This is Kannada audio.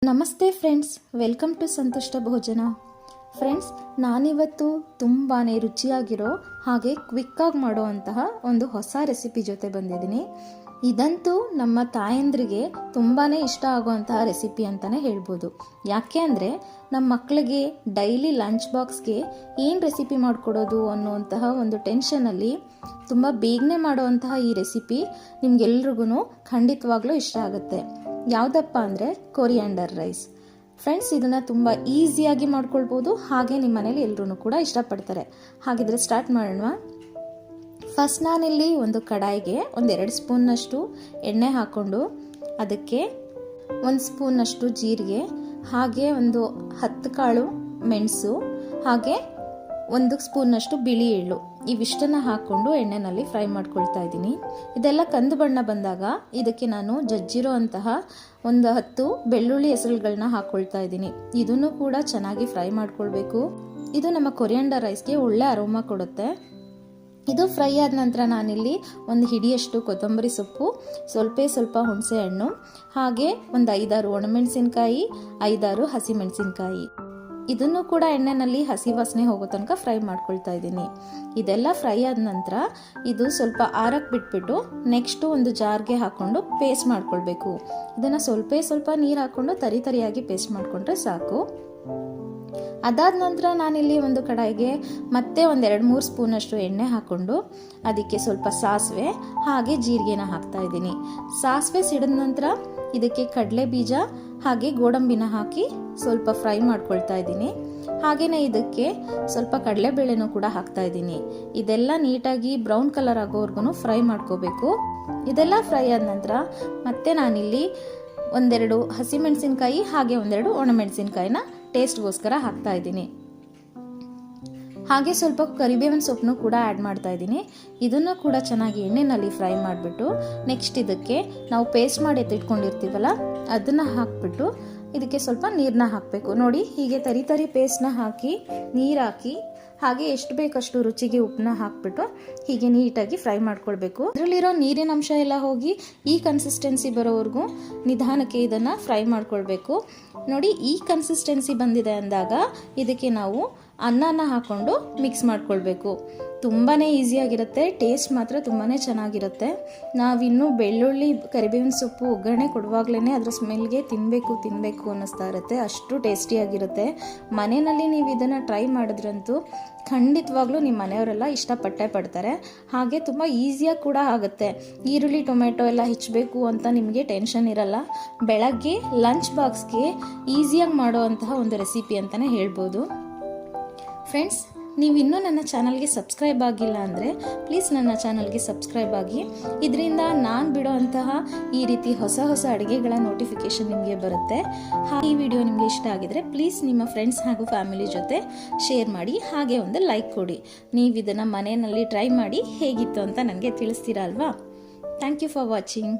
ನಮಸ್ತೆ ಫ್ರೆಂಡ್ಸ್, ವೆಲ್ಕಮ್ ಟು ಸಂತುಷ್ಟ ಭೋಜನ. ಫ್ರೆಂಡ್ಸ್, ನಾನಿವತ್ತು ತುಂಬಾ ರುಚಿಯಾಗಿರೋ ಹಾಗೆ ಕ್ವಿಕ್ಕಾಗಿ ಮಾಡುವಂತಹ ಒಂದು ಹೊಸ ರೆಸಿಪಿ ಜೊತೆ ಬಂದಿದ್ದೀನಿ. ಇದಂತೂ ನಮ್ಮ ತಾಯಂದ್ರಿಗೆ ತುಂಬಾ ಇಷ್ಟ ಆಗುವಂತಹ ರೆಸಿಪಿ ಅಂತಲೇ ಹೇಳ್ಬೋದು. ಯಾಕೆ ಅಂದರೆ ನಮ್ಮ ಮಕ್ಕಳಿಗೆ ಡೈಲಿ ಲಂಚ್ ಬಾಕ್ಸ್ಗೆ ಏನು ರೆಸಿಪಿ ಮಾಡಿಕೊಡೋದು ಅನ್ನುವಂತಹ ಒಂದು ಟೆನ್ಷನಲ್ಲಿ ತುಂಬ ಬೇಗನೆ ಮಾಡುವಂತಹ ಈ ರೆಸಿಪಿ ನಿಮ್ಗೆಲ್ರಿಗೂ ಖಂಡಿತವಾಗ್ಲೂ ಇಷ್ಟ ಆಗುತ್ತೆ. ಯಾವುದಪ್ಪ ಅಂದರೆ ಕೊರಿಯಾಂಡರ್ ರೈಸ್. ಫ್ರೆಂಡ್ಸ್, ಇದನ್ನು ತುಂಬ ಈಸಿಯಾಗಿ ಮಾಡ್ಕೊಳ್ಬೋದು, ಹಾಗೆ ನಿಮ್ಮ ಮನೇಲಿ ಎಲ್ಲರೂ ಕೂಡ ಇಷ್ಟಪಡ್ತಾರೆ. ಹಾಗಿದ್ರೆ ಸ್ಟಾರ್ಟ್ ಮಾಡೋಣ. ಫಸ್ಟ್ ನಾನಿಲ್ಲಿ ಒಂದು ಕಡಾಯಿಗೆ 1-2 ಸ್ಪೂನ್ನಷ್ಟು ಎಣ್ಣೆ ಹಾಕ್ಕೊಂಡು ಅದಕ್ಕೆ 1 ಸ್ಪೂನ್ನಷ್ಟು ಜೀರಿಗೆ, ಹಾಗೆ ಒಂದು 10 ಕಾಳು ಮೆಣಸು, ಹಾಗೆ 1 ಸ್ಪೂನ್ನಷ್ಟು ಬಿಳಿ ಎಳ್ಳು, ಇವಿಷ್ಟನ್ನು ಹಾಕ್ಕೊಂಡು ಎಣ್ಣೆನಲ್ಲಿ ಫ್ರೈ ಮಾಡ್ಕೊಳ್ತಾ ಇದ್ದೀನಿ. ಇದೆಲ್ಲ ಕಂದು ಬಣ್ಣ ಬಂದಾಗ ಇದಕ್ಕೆ ನಾನು ಜಜ್ಜಿರೋ ಅಂತಹ ಒಂದು 10 ಬೆಳ್ಳುಳ್ಳಿ ಹೆಸರುಗಳನ್ನ ಹಾಕ್ಕೊಳ್ತಾ ಇದ್ದೀನಿ. ಇದನ್ನು ಕೂಡ ಚೆನ್ನಾಗಿ ಫ್ರೈ ಮಾಡ್ಕೊಳ್ಬೇಕು. ಇದು ನಮ್ಮ ಕೊರಿಯಾಂಡರ್ ರೈಸ್ಗೆ ಒಳ್ಳೆ ಅರೋಮಾ ಕೊಡುತ್ತೆ. ಇದು ಫ್ರೈ ಆದ ನಂತರ ನಾನಿಲ್ಲಿ ಒಂದು ಹಿಡಿಯಷ್ಟು ಕೊತ್ತಂಬರಿ ಸೊಪ್ಪು, ಸ್ವಲ್ಪ ಹುಣಸೆ ಹಣ್ಣು, ಹಾಗೆ ಒಂದು 5-6 ಒಣಮೆಣಸಿನ್ಕಾಯಿ, 5-6 ಹಸಿಮೆಣಸಿನ್ಕಾಯಿ, ಇದನ್ನು ಕೂಡ ಎಣ್ಣೆನಲ್ಲಿ ಹಸಿ ವಾಸನೆ ಹೋಗೋ ತನಕ ಫ್ರೈ ಮಾಡ್ಕೊಳ್ತಾ ಇದ್ದೀನಿ. ಇದೆಲ್ಲ ಫ್ರೈ ಆದ ನಂತರ ಇದು ಸ್ವಲ್ಪ ಆರಕ್ಕೆ ಬಿಟ್ಬಿಟ್ಟು ನೆಕ್ಸ್ಟು ಒಂದು ಜಾರ್ಗೆ ಹಾಕ್ಕೊಂಡು ಪೇಸ್ಟ್ ಮಾಡ್ಕೊಳ್ಬೇಕು. ಇದನ್ನು ಸ್ವಲ್ಪ ನೀರು ಹಾಕ್ಕೊಂಡು ತರಿಯಾಗಿ ಪೇಸ್ಟ್ ಮಾಡಿಕೊಂಡ್ರೆ ಸಾಕು. ಅದಾದ ನಂತರ ನಾನಿಲ್ಲಿ ಒಂದು ಕಡಾಯಿಗೆ ಮತ್ತೆ 1-2-3 ಸ್ಪೂನಷ್ಟು ಎಣ್ಣೆ ಹಾಕ್ಕೊಂಡು ಅದಕ್ಕೆ ಸ್ವಲ್ಪ ಸಾಸಿವೆ ಹಾಗೆ ಜೀರಿಗೆನ ಹಾಕ್ತಾ ಇದ್ದೀನಿ. ಸಾಸಿವೆ ಸಿಡಿದ ನಂತರ ಇದಕ್ಕೆ ಕಡಲೆ ಬೀಜ ಹಾಗೆ ಗೋಡಂಬಿನ ಹಾಕಿ ಸ್ವಲ್ಪ ಫ್ರೈ ಮಾಡ್ಕೊಳ್ತಾ ಇದ್ದೀನಿ. ಹಾಗೆಯೇ ಇದಕ್ಕೆ ಸ್ವಲ್ಪ ಕಡಲೆಬೇಳೆನೂ ಕೂಡ ಹಾಕ್ತಾ ಇದ್ದೀನಿ. ಇದೆಲ್ಲ ನೀಟಾಗಿ ಬ್ರೌನ್ ಕಲರ್ ಆಗೋವರೆಗೂ ಫ್ರೈ ಮಾಡ್ಕೋಬೇಕು. ಇದೆಲ್ಲ ಫ್ರೈ ಆದ ನಂತರ ಮತ್ತೆ ನಾನಿಲ್ಲಿ 1-2 ಹಸಿಮೆಣಸಿನ್ಕಾಯಿ ಹಾಗೆ 1-2 ಒಣಮೆಣಸಿನ್ಕಾಯಿನ ಟೇಸ್ಟ್ಗೋಸ್ಕರ ಹಾಕ್ತಾ ಇದ್ದೀನಿ. ಹಾಗೆ ಸ್ವಲ್ಪ ಕರಿಬೇವಿನ ಸೊಪ್ಪನ್ನು ಕೂಡ ಆ್ಯಡ್ ಮಾಡ್ತಾ ಇದ್ದೀನಿ. ಇದನ್ನು ಕೂಡ ಚೆನ್ನಾಗಿ ಎಣ್ಣೆಯಲ್ಲಿ ಫ್ರೈ ಮಾಡಿಬಿಟ್ಟು ನೆಕ್ಸ್ಟ್ ಇದಕ್ಕೆ ನಾವು ಪೇಸ್ಟ್ ಮಾಡಿ ಎತ್ತಿಟ್ಕೊಂಡಿರ್ತೀವಲ್ಲ ಅದನ್ನು ಹಾಕ್ಬಿಟ್ಟು ಇದಕ್ಕೆ ಸ್ವಲ್ಪ ನೀರನ್ನ ಹಾಕಬೇಕು. ನೋಡಿ, ಹೀಗೆ ತರಿ ಪೇಸ್ಟ್ನ ಹಾಕಿ ನೀರು ಹಾಕಿ ಹಾಗೆ ಎಷ್ಟು ಬೇಕಷ್ಟು ರುಚಿಗೆ ಉಪ್ಪನ್ನ ಹಾಕ್ಬಿಟ್ಟು ಹೀಗೆ ನೀಟಾಗಿ ಫ್ರೈ ಮಾಡ್ಕೊಳ್ಬೇಕು. ಇದರಲ್ಲಿರೋ ನೀರಿನ ಅಂಶ ಎಲ್ಲ ಹೋಗಿ ಈ ಕನ್ಸಿಸ್ಟೆನ್ಸಿ ಬರೋವರೆಗೂ ನಿಧಾನಕ್ಕೆ ಇದನ್ನು ಫ್ರೈ ಮಾಡ್ಕೊಳ್ಬೇಕು. ನೋಡಿ, ಈ ಕನ್ಸಿಸ್ಟೆನ್ಸಿ ಬಂದಿದೆ ಅಂದಾಗ ಇದಕ್ಕೆ ನಾವು ಅನ್ನನ ಹಾಕ್ಕೊಂಡು ಮಿಕ್ಸ್ ಮಾಡ್ಕೊಳ್ಬೇಕು. ತುಂಬಾ ಈಸಿಯಾಗಿರುತ್ತೆ, ಟೇಸ್ಟ್ ಮಾತ್ರ ತುಂಬಾ ಚೆನ್ನಾಗಿರುತ್ತೆ. ನಾವಿನ್ನೂ ಬೆಳ್ಳುಳ್ಳಿ ಕರಿಬೇವಿನ ಸೊಪ್ಪು ಒಗ್ಗರಣೆ ಕೊಡುವಾಗಲೇ ಅದರ ಸ್ಮೆಲ್ಗೆ ತಿನ್ನಬೇಕು ಅನ್ನಿಸ್ತಾ ಇರುತ್ತೆ. ಅಷ್ಟು ಟೇಸ್ಟಿಯಾಗಿರುತ್ತೆ. ಮನೆಯಲ್ಲಿ ನೀವು ಇದನ್ನು ಟ್ರೈ ಮಾಡಿದ್ರಂತೂ ಖಂಡಿತವಾಗ್ಲೂ ನಿಮ್ಮ ಮನೆಯವರೆಲ್ಲ ಇಷ್ಟಪಟ್ಟೇ ಪಡ್ತಾರೆ. ಹಾಗೆ ತುಂಬ ಈಸಿಯಾಗಿ ಕೂಡ ಆಗುತ್ತೆ. ಈರುಳ್ಳಿ ಟೊಮೆಟೊ ಎಲ್ಲ ಹೆಚ್ಚಬೇಕು ಅಂತ ನಿಮಗೆ ಟೆನ್ಷನ್ ಇರಲ್ಲ. ಬೆಳಗ್ಗೆ ಲಂಚ್ ಬಾಕ್ಸ್ಗೆ ಈಸಿಯಾಗಿ ಮಾಡುವಂತಹ ಒಂದು ರೆಸಿಪಿ ಅಂತಲೇ ಹೇಳ್ಬೋದು. ಫ್ರೆಂಡ್ಸ್, ನೀವು ಇನ್ನೂ ನನ್ನ ಚಾನಲ್ಗೆ ಸಬ್ಸ್ಕ್ರೈಬ್ ಆಗಿಲ್ಲ ಅಂದರೆ ಪ್ಲೀಸ್ ನನ್ನ ಚಾನಲ್ಗೆ ಸಬ್ಸ್ಕ್ರೈಬ್ ಆಗಿ. ಇದರಿಂದ ನಾನು ಬಿಡೋ ಅಂತಹ ಈ ರೀತಿ ಹೊಸ ಅಡುಗೆಗಳ ನೋಟಿಫಿಕೇಷನ್ ನಿಮಗೆ ಬರುತ್ತೆ. ಈ ವಿಡಿಯೋ ನಿಮಗೆ ಇಷ್ಟ ಆಗಿದರೆ ಪ್ಲೀಸ್ ನಿಮ್ಮ ಫ್ರೆಂಡ್ಸ್ ಹಾಗೂ ಫ್ಯಾಮಿಲಿ ಜೊತೆ ಶೇರ್ ಮಾಡಿ, ಹಾಗೆ ಒಂದು ಲೈಕ್ ಕೊಡಿ. ನೀವು ಇದನ್ನು ಮನೆಯಲ್ಲಿ ಟ್ರೈ ಮಾಡಿ ಹೇಗಿತ್ತು ಅಂತ ನನಗೆ ತಿಳಿಸ್ತೀರಾ ಅಲ್ವಾ? Thank you for watching.